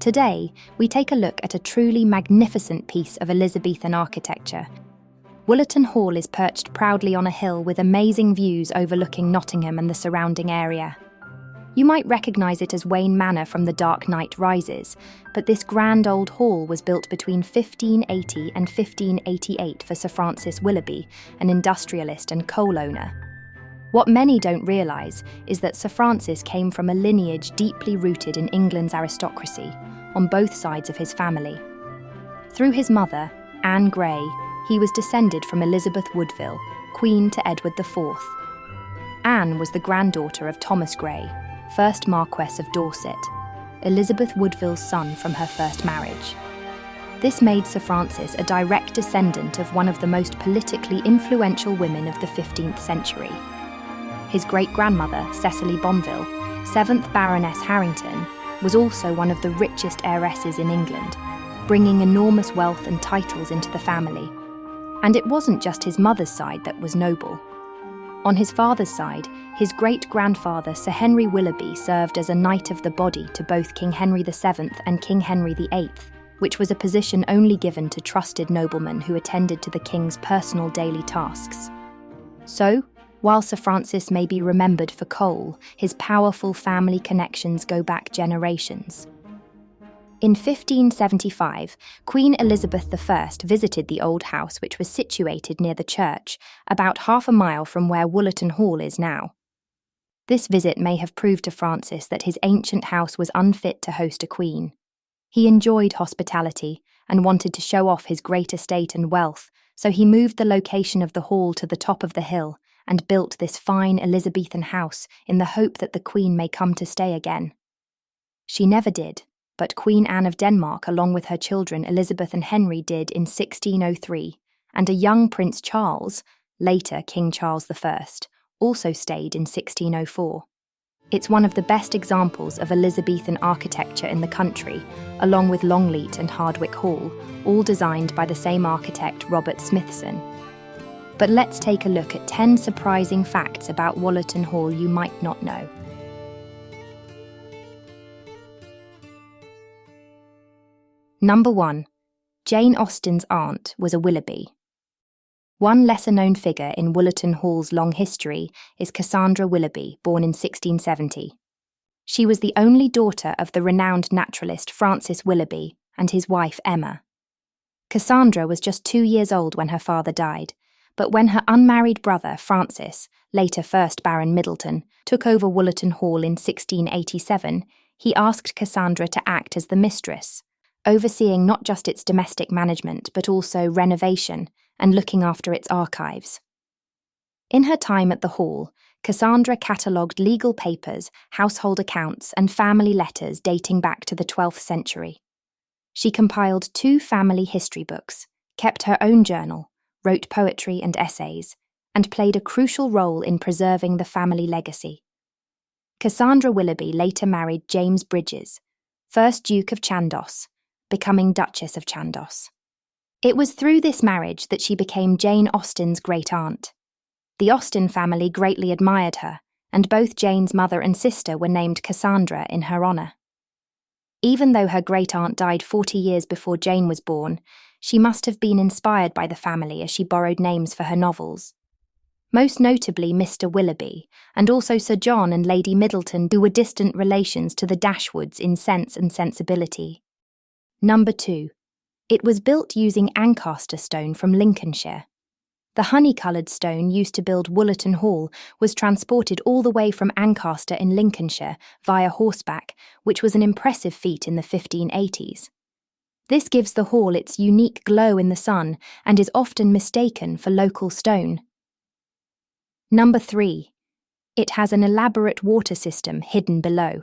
Today, we take a look at a truly magnificent piece of Elizabethan architecture. Wollaton Hall is perched proudly on a hill with amazing views overlooking Nottingham and the surrounding area. You might recognise it as Wayne Manor from The Dark Knight Rises, but this grand old hall was built between 1580 and 1588 for Sir Francis Willoughby, an industrialist and coal owner. What many don't realise is that Sir Francis came from a lineage deeply rooted in England's aristocracy, on both sides of his family. Through his mother, Anne Grey, he was descended from Elizabeth Woodville, Queen to Edward IV. Anne was the granddaughter of Thomas Grey, 1st Marquess of Dorset, Elizabeth Woodville's son from her first marriage. This made Sir Francis a direct descendant of one of the most politically influential women of the 15th century. His great-grandmother, Cecily Bonville, 7th Baroness Harrington, was also one of the richest heiresses in England, bringing enormous wealth and titles into the family. And it wasn't just his mother's side that was noble. On his father's side, his great-grandfather Sir Henry Willoughby served as a Knight of the Body to both King Henry VII and King Henry VIII, which was a position only given to trusted noblemen who attended to the king's personal daily tasks. So, while Sir Francis may be remembered for coal, his powerful family connections go back generations. In 1575, Queen Elizabeth I visited the old house, which was situated near the church, about half a mile from where Wollaton Hall is now. This visit may have proved to Francis that his ancient house was unfit to host a queen. He enjoyed hospitality and wanted to show off his great estate and wealth, so he moved the location of the hall to the top of the hill and built this fine Elizabethan house in the hope that the Queen may come to stay again. She never did, but Queen Anne of Denmark, along with her children Elizabeth and Henry, did in 1603, and a young Prince Charles, later King Charles I, also stayed in 1604. It's one of the best examples of Elizabethan architecture in the country, along with Longleat and Hardwicke Hall, all designed by the same architect Robert Smithson. But let's take a look at 10 surprising facts about Wollaton Hall you might not know. Number 1. Jane Austen's aunt was a Willoughby. One lesser-known figure in Wollaton Hall's long history is Cassandra Willoughby, born in 1670. She was the only daughter of the renowned naturalist Francis Willoughby and his wife Emma. Cassandra was just 2 years old when her father died, but when her unmarried brother Francis, later 1st Baron Middleton, took over Wollaton Hall in 1687, he asked Cassandra to act as the mistress, overseeing not just its domestic management but also renovation and looking after its archives. In her time at the hall, Cassandra catalogued legal papers, household accounts, and family letters dating back to the 12th century. She compiled 2 family history books, kept her own journal, wrote poetry and essays, and played a crucial role in preserving the family legacy. Cassandra Willoughby later married James Bridges, 1st Duke of Chandos, becoming Duchess of Chandos. It was through this marriage that she became Jane Austen's great-aunt. The Austen family greatly admired her, and both Jane's mother and sister were named Cassandra in her honour. Even though her great-aunt died 40 years before Jane was born, she must have been inspired by the family as she borrowed names for her novels. Most notably Mr. Willoughby, and also Sir John and Lady Middleton, who were distant relations to the Dashwoods in Sense and Sensibility. Number 2. It was built using Ancaster Stone from Lincolnshire. The honey-coloured stone used to build Wollaton Hall was transported all the way from Ancaster in Lincolnshire via horseback, which was an impressive feat in the 1580s. This gives the hall its unique glow in the sun and is often mistaken for local stone. Number 3. It has an elaborate water system hidden below.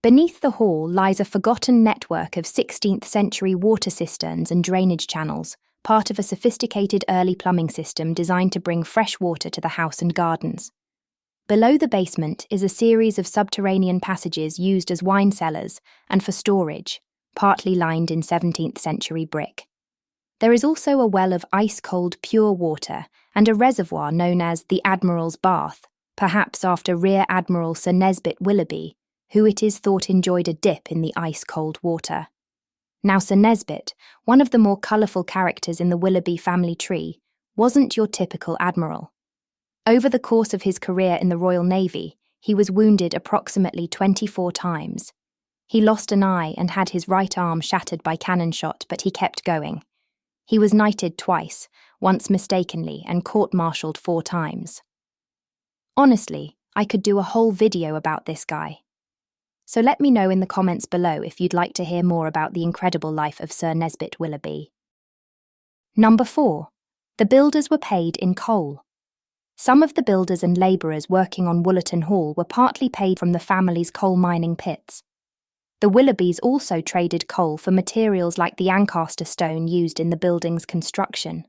Beneath the hall lies a forgotten network of 16th century water cisterns and drainage channels, part of a sophisticated early plumbing system designed to bring fresh water to the house and gardens. Below the basement is a series of subterranean passages used as wine cellars and for storage, partly lined in 17th century brick. There is also a well of ice-cold pure water and a reservoir known as the Admiral's Bath, perhaps after Rear Admiral Sir Nesbitt Willoughby, who it is thought enjoyed a dip in the ice-cold water. Now Sir Nesbit, one of the more colourful characters in the Willoughby family tree, wasn't your typical admiral. Over the course of his career in the Royal Navy, he was wounded approximately 24 times. He lost an eye and had his right arm shattered by cannon shot, but he kept going. He was knighted twice, once mistakenly, and court-martialed 4 times. Honestly, I could do a whole video about this guy. So let me know in the comments below if you'd like to hear more about the incredible life of Sir Nesbit Willoughby. Number 4. The builders were paid in coal. Some of the builders and labourers working on Wollaton Hall were partly paid from the family's coal mining pits. The Willoughbys also traded coal for materials like the Ancaster Stone used in the building's construction.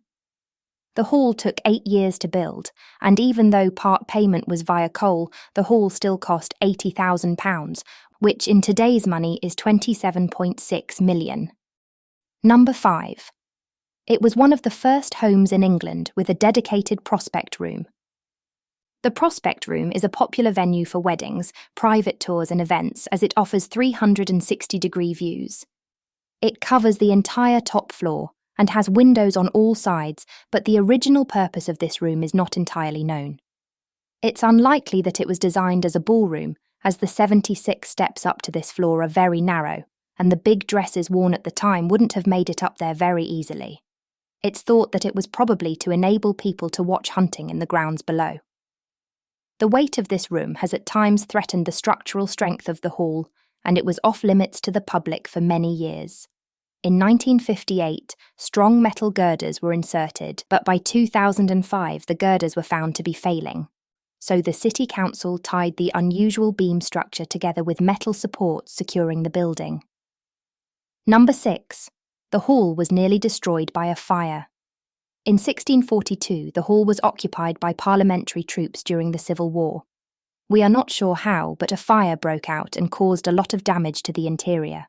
The hall took 8 years to build, and even though part payment was via coal, the hall still cost £80,000, which in today's money is £27.6 million. Number 5. It was one of the first homes in England with a dedicated prospect room. The prospect room is a popular venue for weddings, private tours and events as it offers 360-degree views. It covers the entire top floor and has windows on all sides, but the original purpose of this room is not entirely known. It's unlikely that it was designed as a ballroom, as the 76 steps up to this floor are very narrow, and the big dresses worn at the time wouldn't have made it up there very easily. It's thought that it was probably to enable people to watch hunting in the grounds below. The weight of this room has at times threatened the structural strength of the hall, and it was off-limits to the public for many years. In 1958, strong metal girders were inserted, but by 2005 the girders were found to be failing. So the City Council tied the unusual beam structure together with metal supports securing the building. Number 6. The hall was nearly destroyed by a fire. In 1642, the hall was occupied by parliamentary troops during the Civil War. We are not sure how, but a fire broke out and caused a lot of damage to the interior.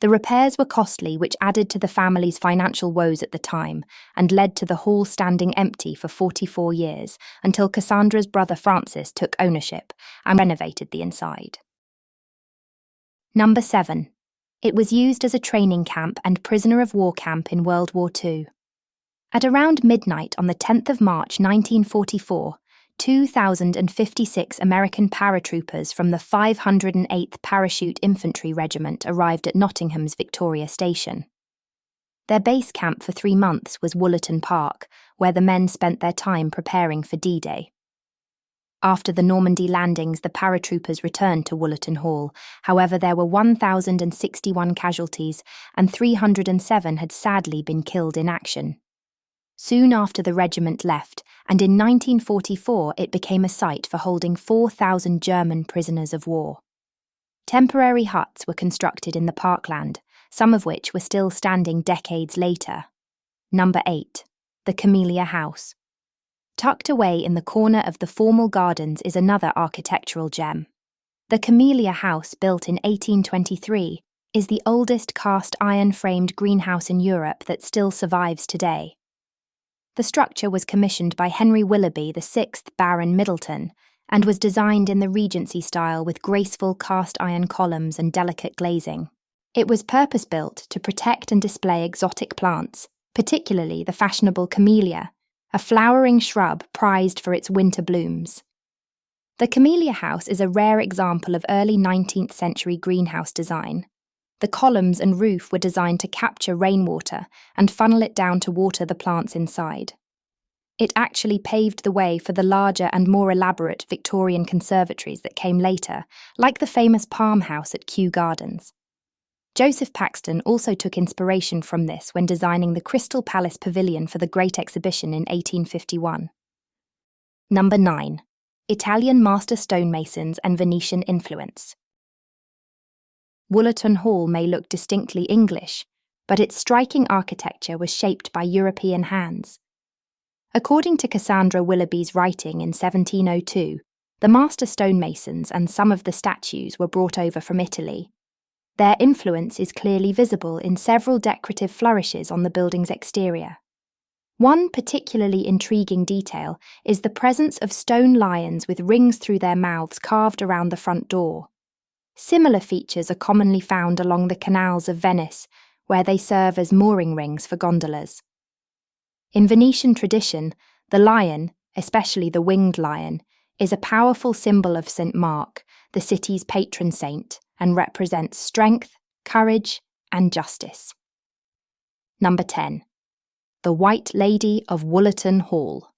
The repairs were costly, which added to the family's financial woes at the time and led to the hall standing empty for 44 years until Cassandra's brother Francis took ownership and renovated the inside. Number 7. It was used as a training camp and prisoner of war camp in World War II. At around midnight on the 10th of March 1944, 2,056 American paratroopers from the 508th Parachute Infantry Regiment arrived at Nottingham's Victoria Station. Their base camp for 3 months was Wollaton Park, where the men spent their time preparing for D-Day. After the Normandy landings, the paratroopers returned to Wollaton Hall. However, there were 1,061 casualties, and 307 had sadly been killed in action. Soon after the regiment left, and in 1944 it became a site for holding 4,000 German prisoners of war. Temporary huts were constructed in the parkland, some of which were still standing decades later. Number 8. The Chameleia House. Tucked away in the corner of the formal gardens is another architectural gem. The Chameleia House, built in 1823, is the oldest cast-iron-framed greenhouse in Europe that still survives today. The structure was commissioned by Henry Willoughby, the 6th Baron Middleton, and was designed in the Regency style with graceful cast-iron columns and delicate glazing. It was purpose-built to protect and display exotic plants, particularly the fashionable camellia, a flowering shrub prized for its winter blooms. The Chameleia House is a rare example of early 19th century greenhouse design. The columns and roof were designed to capture rainwater and funnel it down to water the plants inside. It actually paved the way for the larger and more elaborate Victorian conservatories that came later, like the famous Palm House at Kew Gardens. Joseph Paxton also took inspiration from this when designing the Crystal Palace Pavilion for the Great Exhibition in 1851. Number 9. Italian master stonemasons and Venetian influence. Wollaton Hall may look distinctly English, but its striking architecture was shaped by European hands. According to Cassandra Willoughby's writing in 1702, the master stonemasons and some of the statues were brought over from Italy. Their influence is clearly visible in several decorative flourishes on the building's exterior. One particularly intriguing detail is the presence of stone lions with rings through their mouths carved around the front door. Similar features are commonly found along the canals of Venice, where they serve as mooring rings for gondolas. In Venetian tradition, the lion, especially the winged lion, is a powerful symbol of St. Mark, the city's patron saint, and represents strength, courage, and justice. Number 10. The White Lady of Wollaton Hall.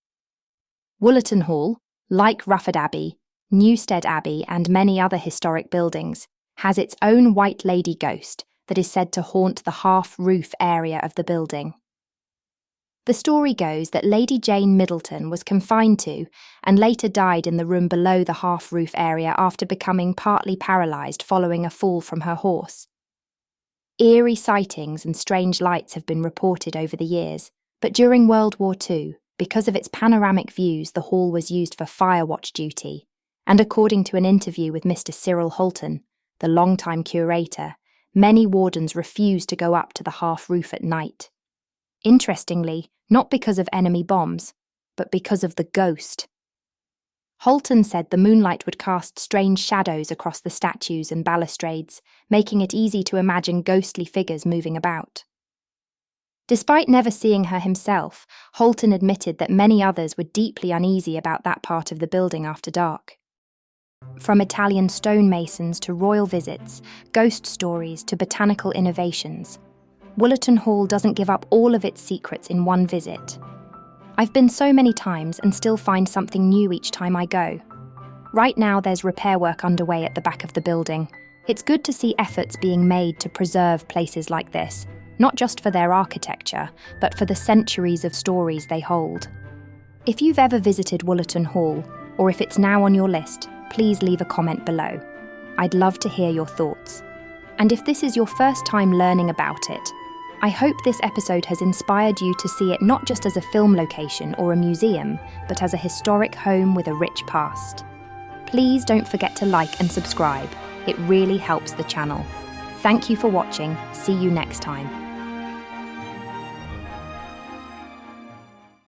Wollaton Hall, like Rufford Abbey, Newstead Abbey, and many other historic buildings, has its own White Lady ghost that is said to haunt the half-roof area of the building. The story goes that Lady Jane Middleton was confined to and later died in the room below the half-roof area after becoming partly paralysed following a fall from her horse. Eerie sightings and strange lights have been reported over the years, but during World War II, because of its panoramic views, the hall was used for firewatch duty, and according to an interview with Mr. Cyril Holton, the longtime curator, many wardens refused to go up to the half-roof at night. Interestingly, not because of enemy bombs, but because of the ghost. Holton said the moonlight would cast strange shadows across the statues and balustrades, making it easy to imagine ghostly figures moving about. Despite never seeing her himself, Holton admitted that many others were deeply uneasy about that part of the building after dark. From Italian stonemasons to royal visits, ghost stories to botanical innovations, Wollaton Hall doesn't give up all of its secrets in one visit. I've been so many times and still find something new each time I go. Right now there's repair work underway at the back of the building. It's good to see efforts being made to preserve places like this, not just for their architecture, but for the centuries of stories they hold. If you've ever visited Wollaton Hall, or if it's now on your list, please leave a comment below. I'd love to hear your thoughts. And if this is your first time learning about it, I hope this episode has inspired you to see it not just as a film location or a museum, but as a historic home with a rich past. Please don't forget to like and subscribe. It really helps the channel. Thank you for watching. See you next time.